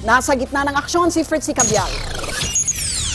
Nasa gitna ng aksyon si Fritzy Cabial.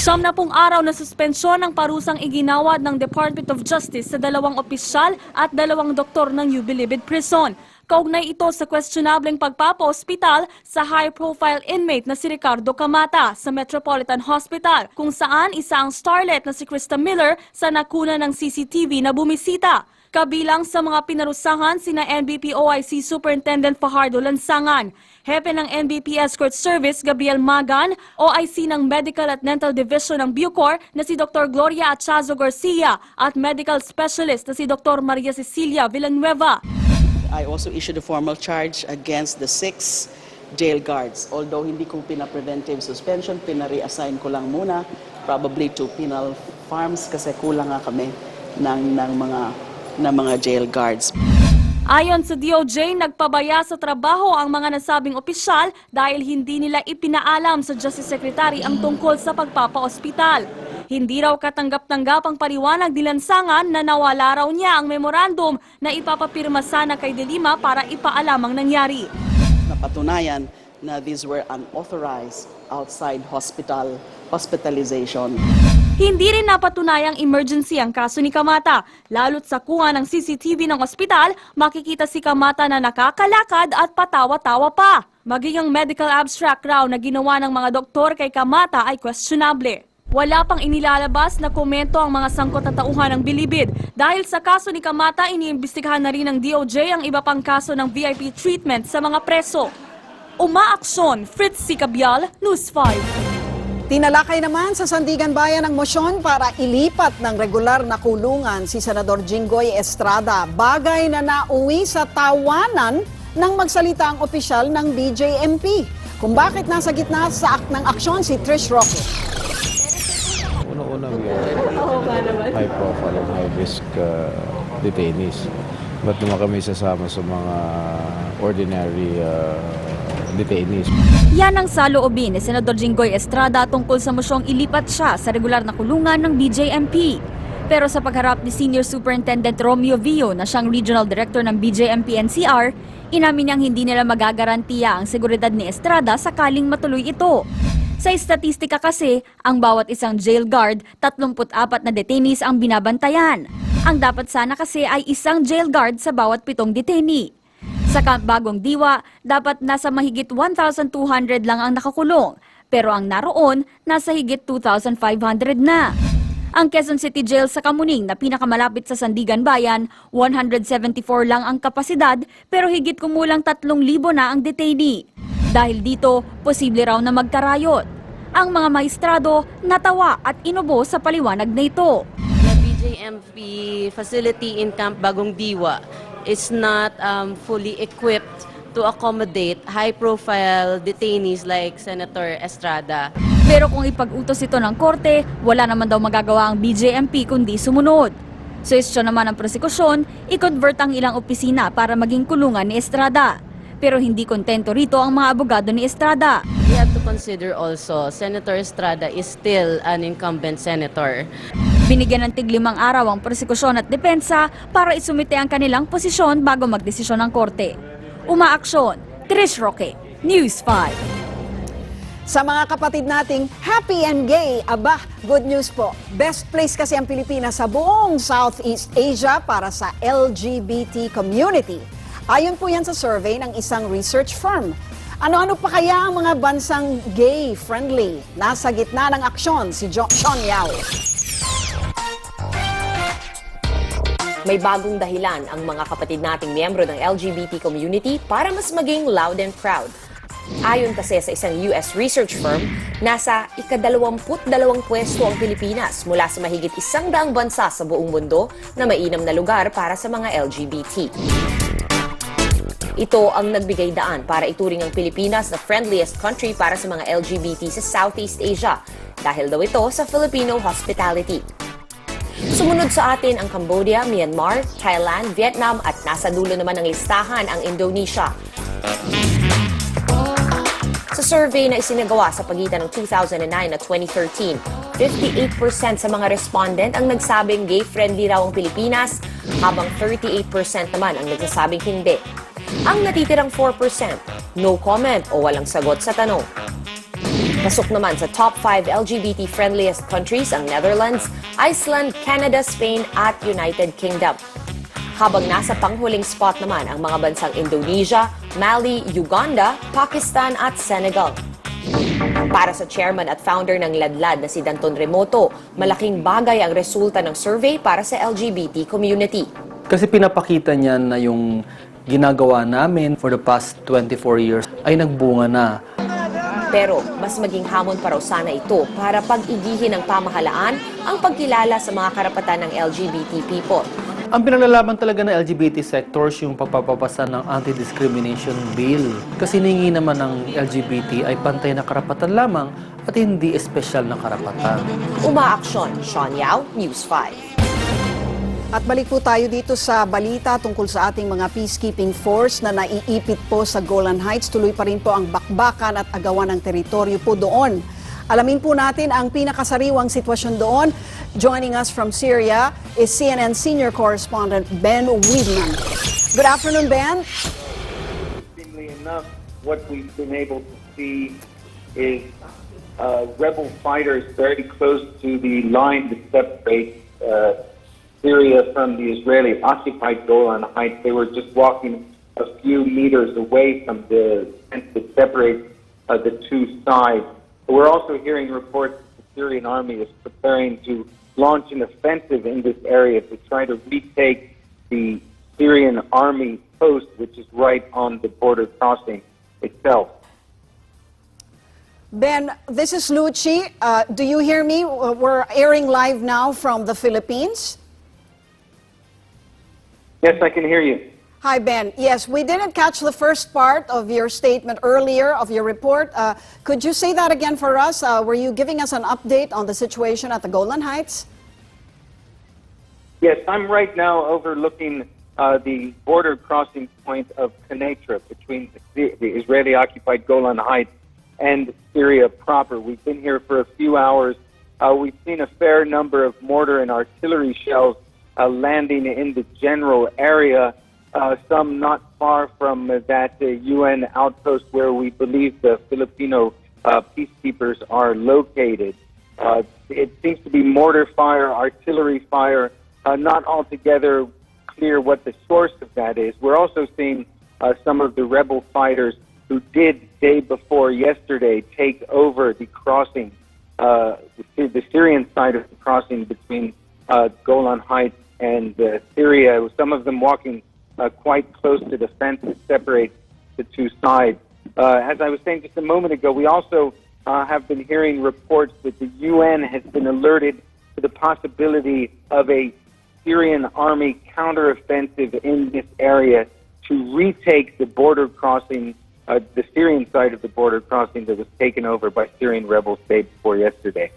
70 araw na suspensyon ng parusang iginawad ng Department of Justice sa 2 opisyal at 2 doktor ng UB Libid Prison. Kaugnay ito sa questionableng pagpapa-ospital sa high-profile inmate na si Ricardo Camata sa Metropolitan Hospital, kung saan isa ang starlet na si Krista Miller sa nakuna ng CCTV na bumisita. Kabilang sa mga pinarusahan sina NBP OIC Superintendent Fajardo Lansangan, Hepe ng NBP Escort Service Gabriel Magan, OIC ng Medical at Dental Division ng Bucor na si Dr. Gloria Achazo Garcia at Medical Specialist na si Dr. Maria Cecilia Villanueva. I also issued a formal charge against the 6 jail guards. Although hindi ko pina-preventive suspension, pina-reassign ko lang muna, probably to penal farms kasi kulang nga kami ng mga jail guards. Ayon sa DOJ, nagpabaya sa trabaho ang mga nasabing opisyal dahil hindi nila ipinaalam sa Justice Secretary ang tungkol sa pagpapa-ospital. Hindi raw katanggap-tanggap ang paliwanag ni Lansangan na nawala raw niya ang memorandum na ipapapirma sana kay De Lima para ipaalam ang nangyari. Napatunayan na these were unauthorized outside hospitalization. Hindi rin napatunayang emergency ang kaso ni Camata. Lalo't sa kuha ng CCTV ng ospital, makikita si Camata na nakakalakad at patawa-tawa pa. Maging ang medical abstract raw na ginawa ng mga doktor kay Camata ay questionable. Wala pang inilalabas na komento ang mga sangkot na tauhan ng Bilibid. Dahil sa kaso ni Camata, iniimbestigahan na rin ng DOJ ang iba pang kaso ng VIP treatment sa mga preso. Umaaksyon, Fritzy Cabial, News 5. Tinalakay naman sa Sandigan Bayan ang mosyon para ilipat ng regular na kulungan si Senador Jinggoy Estrada. Bagay na nauwi sa tawanan ng magsalita ang opisyal ng BJMP. Kung bakit nasa gitna ng aksyon si Trish Roque. Una-una, we are high profile and high risk detainees. Ba't naman kami sasama sa mga ordinary detainees? Yan ang saloobin ni Senador Jinggoy Estrada tungkol sa mosyong ilipat siya sa regular na kulungan ng BJMP. Pero sa pagharap ni Senior Superintendent Romeo Vio na siyang Regional Director ng BJMP NCR, inamin niyang hindi nila magagarantiya ang seguridad ni Estrada sakaling matuloy ito. Sa estatistika kasi, ang bawat isang jail guard, 34 na detainees ang binabantayan. Ang dapat sana kasi ay isang jail guard sa bawat 7 detainee. Sa Camp Bagong Diwa, dapat nasa mahigit 1,200 lang ang nakakulong, pero ang naroon nasa higit 2,500 na. Ang Quezon City Jail sa Kamuning na pinakamalapit sa Sandigan Bayan, 174 lang ang kapasidad pero higit kumulang 3,000 na ang detainee. Dahil dito, posible raw na magkarayot. Ang mga maestrado natawa at inubo sa paliwanag na ito. The BJMP facility in Camp Bagong Diwa is not fully equipped to accommodate high-profile detainees like Senator Estrada. Pero kung ipag-utos ito ng korte, wala naman daw magagawa ang BJMP kundi sumunod. Suwestyon naman ang prosekusyon, i-convert ang ilang opisina para maging kulungan ni Estrada. Pero hindi kontento rito ang mga abogado ni Estrada. We have to consider also, Senator Estrada is still an incumbent senator. Binigyan ng tig-5 araw ang prosekusyon at depensa para isumite ang kanilang posisyon bago magdesisyon ng korte. Umaaksyon, Trish Roque, News 5. Sa mga kapatid nating happy and gay, aba, good news po. Best place kasi ang Pilipinas sa buong Southeast Asia para sa LGBT community. Ayon po yan sa survey ng isang research firm. Ano-ano pa kaya ang mga bansang gay-friendly? Nasa gitna ng aksyon si Sean Yao. May bagong dahilan ang mga kapatid nating miyembro ng LGBT community para mas maging loud and proud. Ayon kasi sa isang US research firm, nasa ika-22 pwesto ang Pilipinas mula sa mahigit 100 bansa sa buong mundo na mainam na lugar para sa mga LGBT. Ito ang nagbigay daan para ituring ang Pilipinas na friendliest country para sa mga LGBT sa Southeast Asia dahil daw ito sa Filipino hospitality. Sumunod sa atin ang Cambodia, Myanmar, Thailand, Vietnam at nasa dulo naman ng listahan ang Indonesia. Sa survey na isinagawa sa pagitan ng 2009 at 2013, 58% sa mga respondent ang nagsabing gay-friendly raw ang Pilipinas, habang 38% naman ang nagsasabing hindi. Ang natitirang 4%, no comment o walang sagot sa tanong. Pasok naman sa top 5 LGBT-friendliest countries ang Netherlands, Iceland, Canada, Spain at United Kingdom. Habang nasa panghuling spot naman ang mga bansang Indonesia, Mali, Uganda, Pakistan at Senegal. Para sa chairman at founder ng Ladlad na si Danton Remoto, malaking bagay ang resulta ng survey para sa LGBT community. Kasi pinapakita niya na yung ginagawa namin for the past 24 years ay nagbunga na. Pero mas maging hamon pa raw sana ito para pag-igihin ng pamahalaan ang pagkilala sa mga karapatan ng LGBT people. Ang pinaglalaban talaga ng LGBT sectors yung pagpapapasa ng anti-discrimination bill. Kasi hiningi naman ng LGBT ay pantay na karapatan lamang at hindi espesyal na karapatan. Umaaksyon, Sean Yao, News 5. At balik po tayo dito sa balita tungkol sa ating mga peacekeeping force na naiipit po sa Golan Heights. Tuloy pa rin po ang bakbakan at agawan ng teritoryo po doon. Alamin po natin ang pinakasariwang sitwasyon doon. Joining us from Syria is CNN senior correspondent Ben Wiedemann. Good afternoon, Ben. Interestingly enough, what we've been able to see is rebel fighters very close to the line that separates Syria from the Israeli-occupied Golan Heights. They were just walking a few meters away from the fence that separates the two sides. We're also hearing reports that the Syrian army is preparing to launch an offensive in this area to try to retake the Syrian army post, which is right on the border crossing itself. Ben, this is Lucy. Do you hear me? We're airing live now from the Philippines. Yes, I can hear you. Hi, Ben. Yes, we didn't catch the first part of your statement earlier, of your report. Could you say that again for us? Were you giving us an update on the situation at the Golan Heights? Yes, I'm right now overlooking the border crossing point of Quneitra between the Israeli-occupied Golan Heights and Syria proper. We've been here for a few hours. We've seen a fair number of mortar and artillery shells landing in the general area, some not far from that UN outpost where we believe the Filipino peacekeepers are located. It seems to be mortar fire, artillery fire, not altogether clear what the source of that is. We're also seeing some of the rebel fighters who did day before yesterday take over the crossing, the Syrian side of the crossing between Golan Heights and Syria, some of them walking quite close to the fence that separates the two sides. As I was saying just a moment ago, we also have been hearing reports that the UN has been alerted to the possibility of a Syrian army counteroffensive in this area to retake the border crossing, the Syrian side of the border crossing that was taken over by Syrian rebels day before yesterday.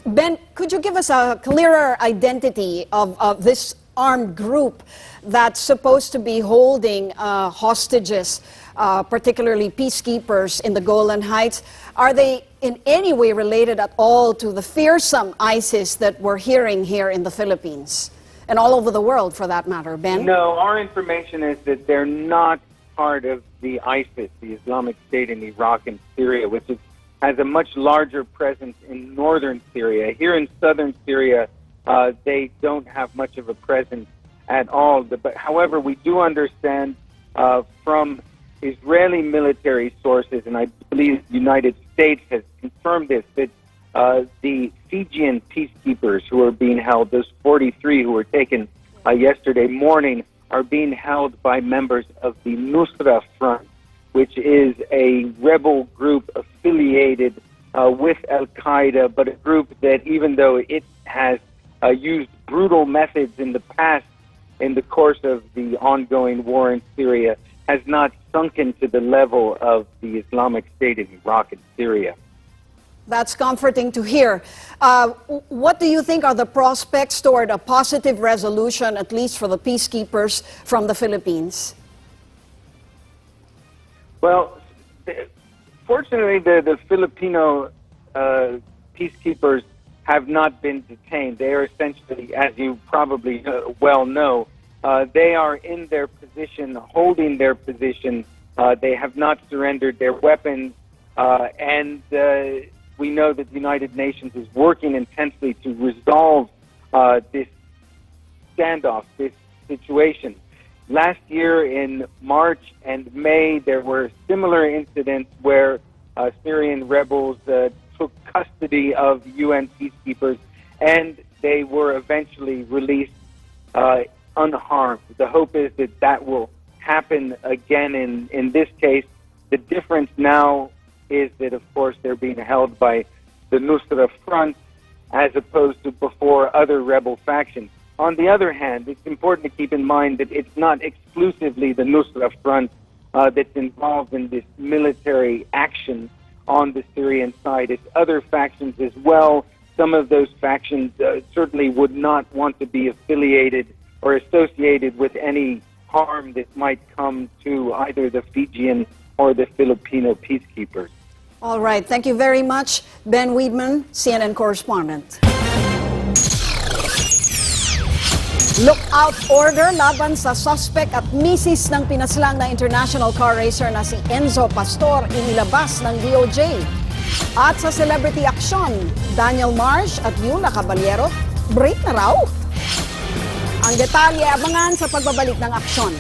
Ben, could you give us a clearer identity of this armed group that's supposed to be holding hostages, particularly peacekeepers in the Golan Heights? Are they in any way related at all to the fearsome ISIS that we're hearing here in the Philippines and all over the world, for that matter, Ben? No, our information is that they're not part of the ISIS, the Islamic State in Iraq and Syria, which has a much larger presence in northern Syria. Here in southern Syria, they don't have much of a presence at all. But however, we do understand from Israeli military sources, and I believe the United States has confirmed this, that the Fijian peacekeepers who are being held, those 43 who were taken yesterday morning, are being held by members of the Nusra Front, which is a rebel group affiliated with Al-Qaeda, but a group that, even though it has used brutal methods in the past in the course of the ongoing war in Syria, has not sunken to the level of the Islamic State in Iraq and Syria. That's comforting to hear. What do you think are the prospects toward a positive resolution, at least for the peacekeepers from the Philippines? Well, fortunately, the Filipino peacekeepers have not been detained. They are essentially, as you probably well know, They are in their position, holding their position. They have not surrendered their weapons, and we know that the United Nations is working intensely to resolve this standoff, this situation. Last year in March and May, there were similar incidents where Syrian rebels took custody of UN peacekeepers, and they were eventually released unharmed. The hope is that that will happen again in this case. The difference now is that, of course, they're being held by the Nusra Front as opposed to before other rebel factions. On the other hand, it's important to keep in mind that it's not exclusively the Nusra Front that's involved in this military action on the Syrian side. It's other factions as well. Some of those factions certainly would not want to be affiliated or associated with any harm that might come to either the Fijian or the Filipino peacekeepers. All right. Thank you very much, Ben Weidman, CNN correspondent. Lookout order laban sa suspect at misis ng pinaslang na international car racer na si Enzo Pastor inilabas ng DOJ. At sa celebrity action, Daniel Marsh at Yuna Caballero, break na raw. Ang detalye abangan sa pagbabalik ng aksyon.